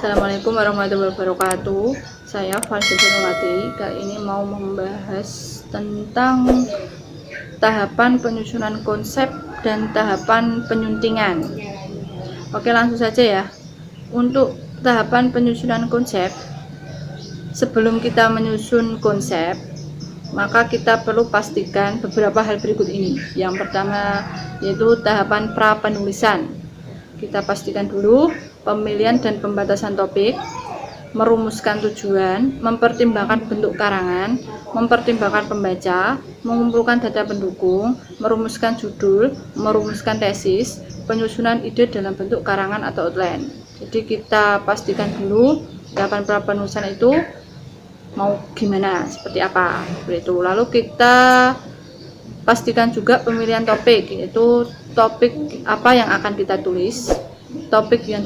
Assalamualaikum warahmatullahi wabarakatuh. Saya Farsi Purnawati. Kali ini mau membahas tentang tahapan penyusunan konsep dan tahapan penyuntingan. Oke, langsung saja ya. Untuk tahapan penyusunan konsep, sebelum kita menyusun konsep, maka kita perlu pastikan beberapa hal berikut ini. Yang pertama yaitu tahapan pra penulisan. Kita pastikan dulu pemilihan dan pembatasan topik, merumuskan tujuan, mempertimbangkan bentuk karangan, mempertimbangkan pembaca, mengumpulkan data pendukung, merumuskan judul, merumuskan tesis, penyusunan ide dalam bentuk karangan atau outline. Jadi kita pastikan dulu tahapan pra penulisan itu mau gimana, seperti apa, seperti itu. Lalu kita pastikan juga pemilihan topik, yaitu topik apa yang akan kita tulis, topik yang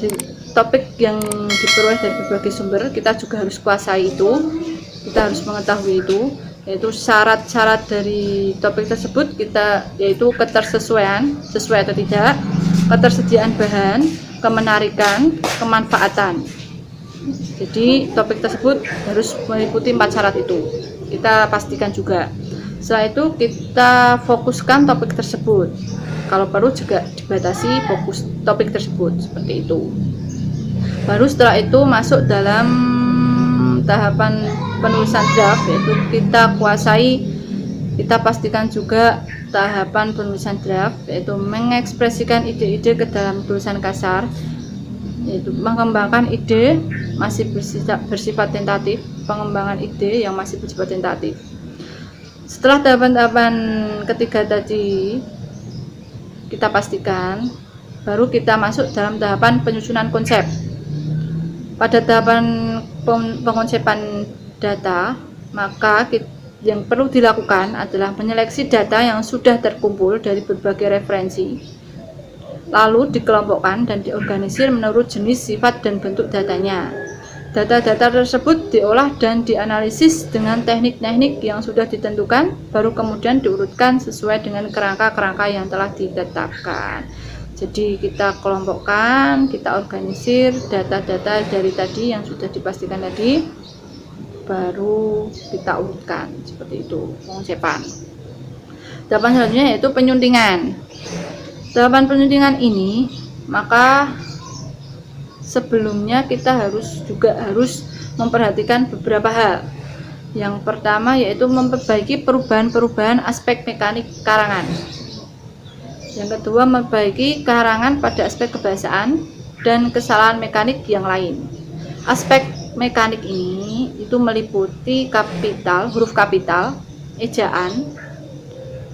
diperoleh dari berbagai sumber. Kita juga harus kuasai itu, kita harus mengetahui itu, yaitu syarat-syarat dari topik tersebut, yaitu ketersesuaian, sesuai atau tidak, ketersediaan bahan, kemenarikan, kemanfaatan. Jadi topik tersebut harus meliputi 4 syarat itu, kita pastikan juga. Setelah itu kita fokuskan topik tersebut, kalau perlu juga dibatasi fokus topik tersebut, seperti itu. Baru setelah itu masuk dalam tahapan penulisan draft, yaitu kita kuasai, kita pastikan juga tahapan penulisan draft, yaitu mengekspresikan ide-ide ke dalam tulisan kasar, yaitu mengembangkan ide masih bersifat tentatif, pengembangan ide yang masih bersifat tentatif. Setelah tahapan-tahapan ketiga tadi kita pastikan, baru kita masuk dalam tahapan penyusunan konsep. Pada tahapan pengonsepan data, maka yang perlu dilakukan adalah menyeleksi data yang sudah terkumpul dari berbagai referensi, lalu dikelompokkan dan diorganisir menurut jenis, sifat, dan bentuk datanya. Data-data tersebut diolah dan dianalisis dengan teknik-teknik yang sudah ditentukan, baru kemudian diurutkan sesuai dengan kerangka-kerangka yang telah ditetapkan. Jadi kita kelompokkan, kita organisir data-data dari tadi yang sudah dipastikan tadi, baru kita urutkan, seperti itu pengonsepan. Tahapan selanjutnya yaitu penyuntingan. Tahapan penyuntingan ini, maka sebelumnya kita harus memperhatikan beberapa hal. Yang pertama yaitu memperbaiki perubahan-perubahan aspek mekanik karangan. Yang kedua, memperbaiki karangan pada aspek kebahasaan dan kesalahan mekanik yang lain. Aspek mekanik ini itu meliputi huruf kapital, ejaan,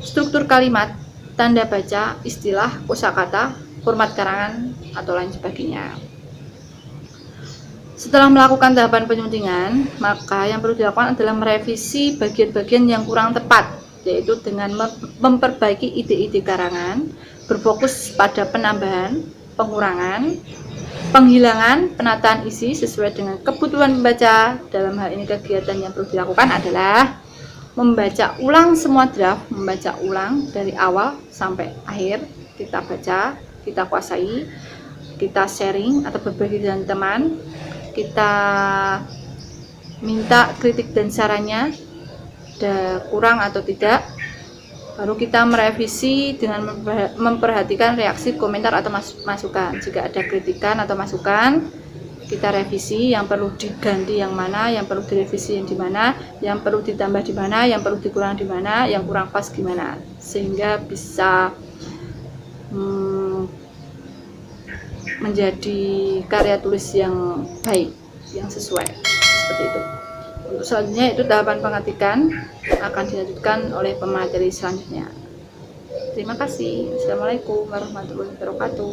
struktur kalimat, tanda baca, istilah, kosakata, format karangan, atau lain sebagainya. Setelah melakukan tahapan penyuntingan, maka yang perlu dilakukan adalah merevisi bagian-bagian yang kurang tepat, yaitu dengan memperbaiki ide-ide karangan, berfokus pada penambahan, pengurangan, penghilangan, penataan isi sesuai dengan kebutuhan pembaca. Dalam hal ini kegiatan yang perlu dilakukan adalah membaca ulang semua draft, membaca ulang dari awal sampai akhir, kita baca, kita kuasai, kita sharing atau berbagi dengan teman, kita minta kritik dan sarannya, ada kurang atau tidak, baru kita merevisi dengan memperhatikan reaksi, komentar atau masukan. Jika ada kritikan atau masukan, kita revisi, yang perlu diganti yang mana, yang perlu direvisi yang di mana, yang perlu ditambah di mana, yang perlu dikurangi di mana, yang kurang pas gimana, sehingga bisa menjadi karya tulis yang baik, yang sesuai, seperti itu. Untuk selanjutnya itu tahapan pengetikan, akan dilanjutkan oleh pemateri selanjutnya. Terima kasih. Assalamualaikum warahmatullahi wabarakatuh.